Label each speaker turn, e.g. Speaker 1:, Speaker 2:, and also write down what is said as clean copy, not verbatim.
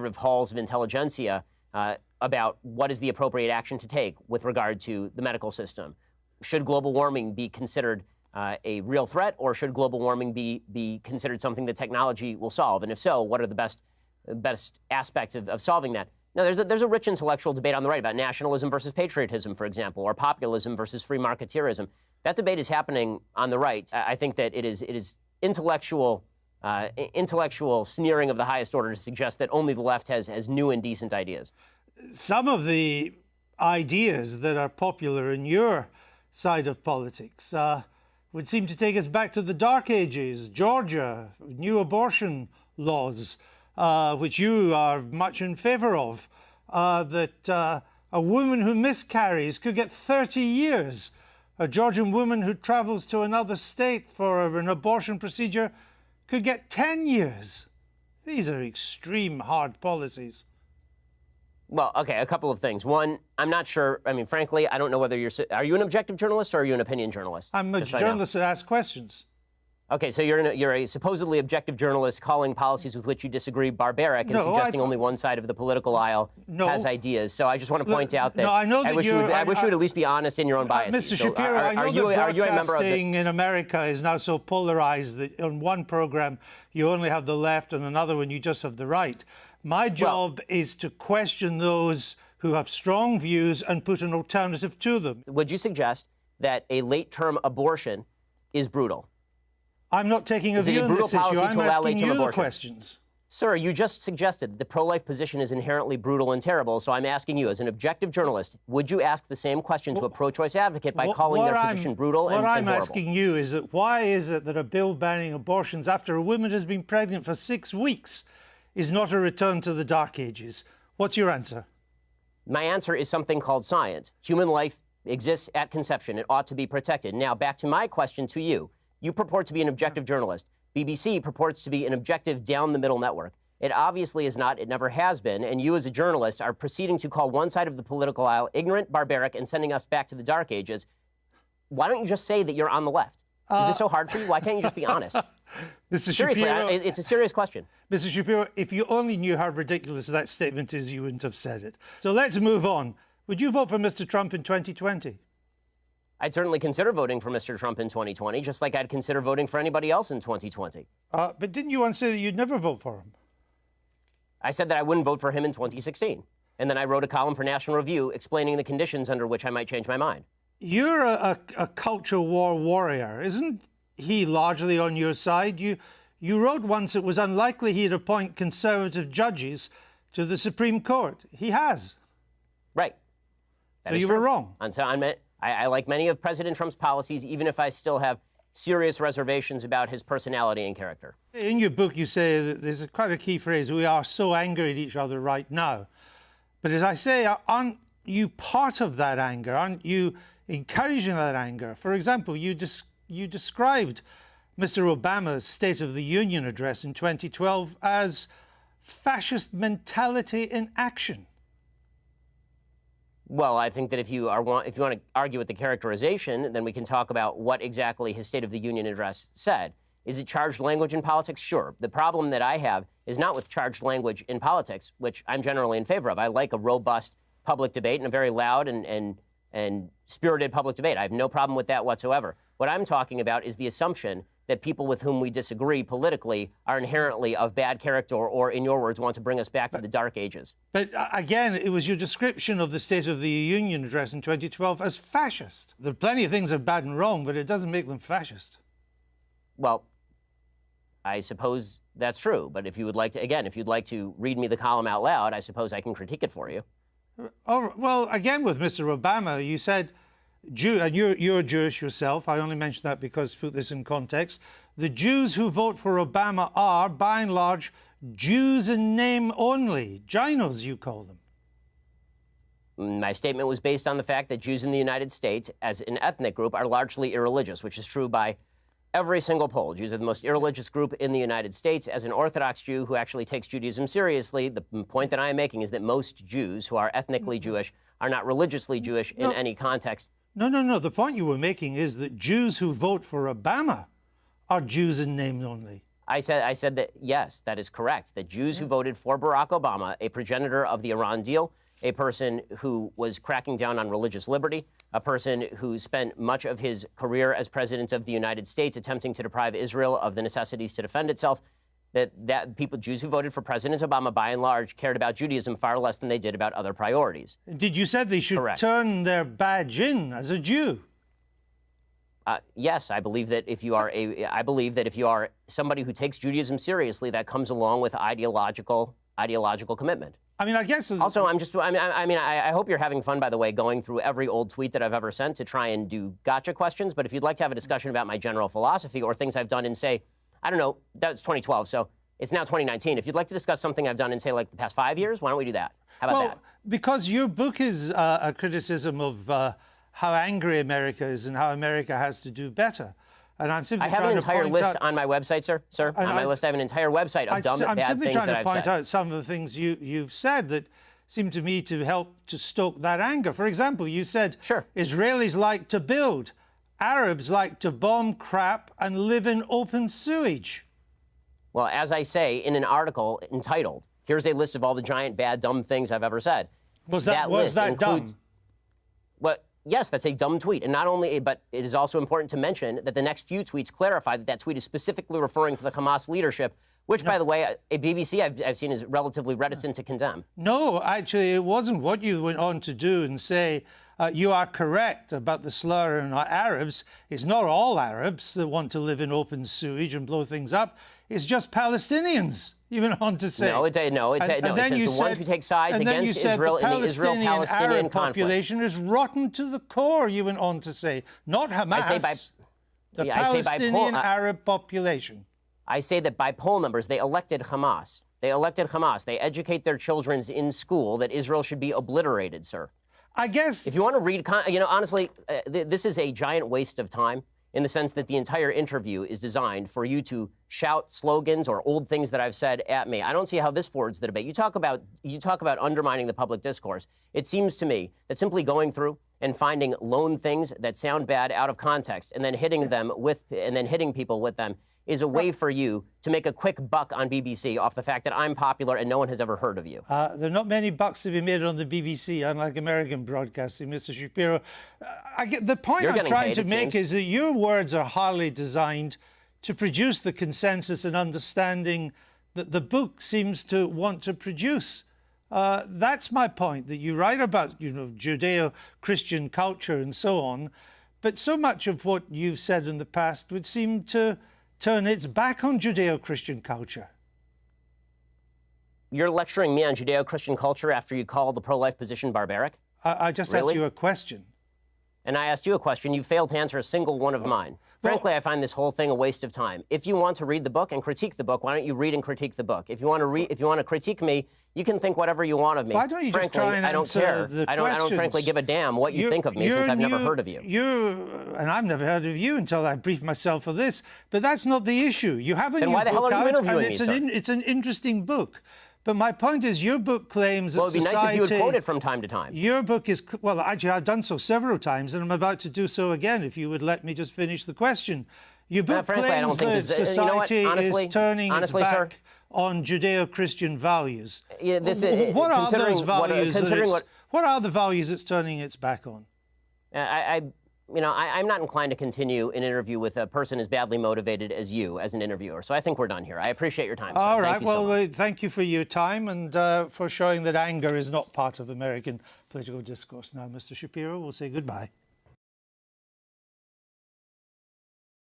Speaker 1: conservative halls of intelligentsia about what is the appropriate action to take with regard to the medical system. Should global warming be considered a real threat, or should global warming be considered something that technology will solve? And if so, what are the best aspects of solving that? Now, there's a rich intellectual debate on the right about nationalism versus patriotism, for example, or populism versus free marketeerism. That debate is happening on the right. I think that it is intellectual sneering of the highest order to suggest that only the left has new and decent ideas. Some
Speaker 2: of the ideas that are popular in your side of politics would seem to take us back to the Dark Ages. Georgia, new abortion laws, which you are much in favour of, that a woman who miscarries could get 30 years. A Georgian woman who travels to another state for an abortion procedure could get 10 years. These are extreme hard policies.
Speaker 1: Well, okay, a couple of things. One, I'm not sure. I mean, frankly, I don't know whether are you an objective journalist or are you an opinion journalist?
Speaker 2: I'm a journalist that asks questions. Okay,
Speaker 1: so you're a supposedly objective journalist calling policies with which you disagree barbaric and suggesting only one side of the political aisle has ideas. So I just want to point out that I wish you would at least be honest in your own biases.
Speaker 2: Mr. Shapiro, I know that broadcasting in America is now so polarized that on one program you only have the left and another one you just have the right. My job is to question those who have strong views and put an alternative to them.
Speaker 1: Would you suggest that a late-term abortion is brutal?
Speaker 2: I'm not taking a view on this issue. I'm asking you the questions.
Speaker 1: Sir, you just suggested that the pro-life position is inherently brutal and terrible, so I'm asking you, as an objective journalist, would you ask the same question to a pro-choice advocate by calling their position brutal and horrible?
Speaker 2: What I'm asking you is that why is it that a bill banning abortions after a woman has been pregnant for 6 weeks is not a return to the Dark Ages? What's your answer?
Speaker 1: My answer is something called science. Human life exists at conception. It ought to be protected. Now, back to my question to you. You purport to be an objective journalist. BBC purports to be an objective down-the-middle network. It obviously is not. It never has been. And you, as a journalist, are proceeding to call one side of the political aisle ignorant, barbaric, and sending us back to the Dark Ages. Why don't you just say that you're on the left? Is this so hard for you? Why can't you just be honest?
Speaker 2: Mr.
Speaker 1: Seriously,
Speaker 2: Shapiro,
Speaker 1: it's a serious question.
Speaker 2: Mr. Shapiro, if you only knew how ridiculous that statement is, you wouldn't have said it. So let's move on. Would you vote for Mr. Trump in 2020?
Speaker 1: I'd certainly consider voting for Mr. Trump in 2020, just like I'd consider voting for anybody else in 2020.
Speaker 2: But didn't you once say that you'd never vote for him?
Speaker 1: I said that I wouldn't vote for him in 2016. And then I wrote a column for National Review explaining the conditions under which I might change my mind.
Speaker 2: You're a culture war warrior. Isn't he largely on your side? You wrote once it was unlikely he'd appoint conservative judges to the Supreme Court. He has.
Speaker 1: Right.
Speaker 2: So you were wrong.
Speaker 1: And so I like many of President Trump's policies, even if I still have serious reservations about his personality and character.
Speaker 2: In your book, you say that there's quite a key phrase, we are so angry at each other right now. But as I say, aren't you part of that anger? Aren't you encouraging that anger? For example, you described Mr. Obama's State of the Union address in 2012 as fascist mentality in action.
Speaker 1: Well, I think that if you want to argue with the characterization, then we can talk about what exactly his State of the Union address said. Is it charged language in politics? Sure. The problem that I have is not with charged language in politics, which I'm generally in favor of. I like a robust public debate and a very loud and spirited public debate. I have no problem with that whatsoever. What I'm talking about is the assumption that people with whom we disagree politically are inherently of bad character or, in your words, want to bring us back to the Dark Ages.
Speaker 2: But again, it was your description of the State of the Union address in 2012 as fascist. There are plenty of things that are bad and wrong, but it doesn't make them fascist.
Speaker 1: Well, I suppose that's true. But if you would like to, again, if you'd like to read me the column out loud, I suppose I can critique it for you.
Speaker 2: Oh, well, again, with Mr. Obama, you said, and you're Jewish yourself. I only mention that because, to put this in context, the Jews who vote for Obama are, by and large, Jews in name only. Ginos, you call them.
Speaker 1: My statement was based on the fact that Jews in the United States, as an ethnic group, are largely irreligious, which is true by every single poll. Jews are the most irreligious group in the United States. As an Orthodox Jew who actually takes Judaism seriously, the point that I am making is that most Jews who are ethnically Jewish are not religiously Jewish in any context.
Speaker 2: No. The point you were making is that Jews who vote for Obama are Jews in name only.
Speaker 1: I said that, yes, that is correct, that Jews who voted for Barack Obama, a progenitor of the Iran deal, a person who was cracking down on religious liberty, a person who spent much of his career as president of the United States attempting to deprive Israel of the necessities to defend itself, Jews who voted for President Obama, by and large, cared about Judaism far less than they did about other priorities.
Speaker 2: Did you said they should turn their badge in as a Jew?
Speaker 1: Yes, I believe that if you are somebody who takes Judaism seriously, that comes along with ideological commitment.
Speaker 2: I mean, I guess.
Speaker 1: Also, I hope you're having fun, by the way, going through every old tweet that I've ever sent to try and do gotcha questions. But if you'd like to have a discussion about my general philosophy or things I've done in, say, I don't know, that was 2012, so it's now 2019. If you'd like to discuss something I've done in, say, like the past 5 years, why don't we do that? How about that?
Speaker 2: Because your book is a criticism of how angry America is and how America has to do better. And I'm simply
Speaker 1: I have an entire list on my website, sir. On my list, I have an entire website of dumb, bad things that I've said. I'm simply trying to point out some of the things you've said that seem to me to help to stoke that anger. For example, you said Israelis like to build, Arabs like to bomb crap and live in open sewage. Well, as I say in an article entitled, "Here's a list of all the giant, bad, dumb things I've ever said."
Speaker 2: Was that dumb?
Speaker 1: Well, yes, that's a dumb tweet. And not only, but it is also important to mention that the next few tweets clarify that that tweet is specifically referring to the Hamas leadership, which, by the way, a BBC I've seen is relatively reticent to condemn.
Speaker 2: No, actually, it wasn't. What you went on to do and say, you are correct about the slur on Arabs. It's not all Arabs that want to live in open sewage and blow things up. It's just Palestinians, you went on to say.
Speaker 1: It says the ones who take sides against Israel in the Israel-Palestinian conflict.
Speaker 2: Population is rotten to the core, you went on to say. Not Hamas, the Palestinian Arab population.
Speaker 1: I say that by poll numbers, they elected Hamas. They elected Hamas. They educate their children in school that Israel should be obliterated, sir.
Speaker 2: I guess.
Speaker 1: If you want to read, honestly, this is a giant waste of time, in the sense that the entire interview is designed for you to shout slogans or old things that I've said at me. I don't see how this forwards the debate. You talk about undermining the public discourse. It seems to me that simply going through and finding lone things that sound bad out of context and then hitting people with them is a way for you to make a quick buck on BBC off the fact that I'm popular and no one has ever heard of you.
Speaker 2: There are not many bucks to be made on the BBC, unlike American broadcasting, Mr. Shapiro. The point I'm trying to make is that your words are hardly designed to produce the consensus and understanding that the book seems to want to produce. That's my point, that you write about, Judeo-Christian culture and so on, but so much of what you've said in the past would seem to turn its back on Judeo-Christian culture.
Speaker 1: You're lecturing me on Judeo-Christian culture after you call the pro-life position barbaric?
Speaker 2: I just asked you a question.
Speaker 1: And I asked you a question. You failed to answer a single one of mine. Frankly, I find this whole thing a waste of time. If you want to read the book and critique the book, why don't you read and critique the book? If you want to critique me, you can think whatever you want of me.
Speaker 2: Why don't you just try and answer the questions?
Speaker 1: I don't frankly give a damn what you think of me, since I've never heard of you.
Speaker 2: And I've never heard of you until I briefed myself for this. But that's not the issue. You have a new book out.
Speaker 1: Then why the hell are you interviewing me, sir?
Speaker 2: It's an interesting book. But my point is, your book claims that
Speaker 1: society... Well, it'd be nice if you would quote it from time to time.
Speaker 2: Your book is... Well, actually, I've done so several times, and I'm about to do so again, if you would let me just finish the question. Your book claims that society is turning its back on Judeo-Christian values.
Speaker 1: Yeah,
Speaker 2: what are those values? What are the values it's turning its back on?
Speaker 1: I'm not inclined to continue an interview with a person as badly motivated as you as an interviewer. So I think we're done here. I appreciate your time, sir.
Speaker 2: All right. Well, thank you for your time and for showing that anger is not part of American political discourse. Now, Mr. Shapiro, we'll say goodbye.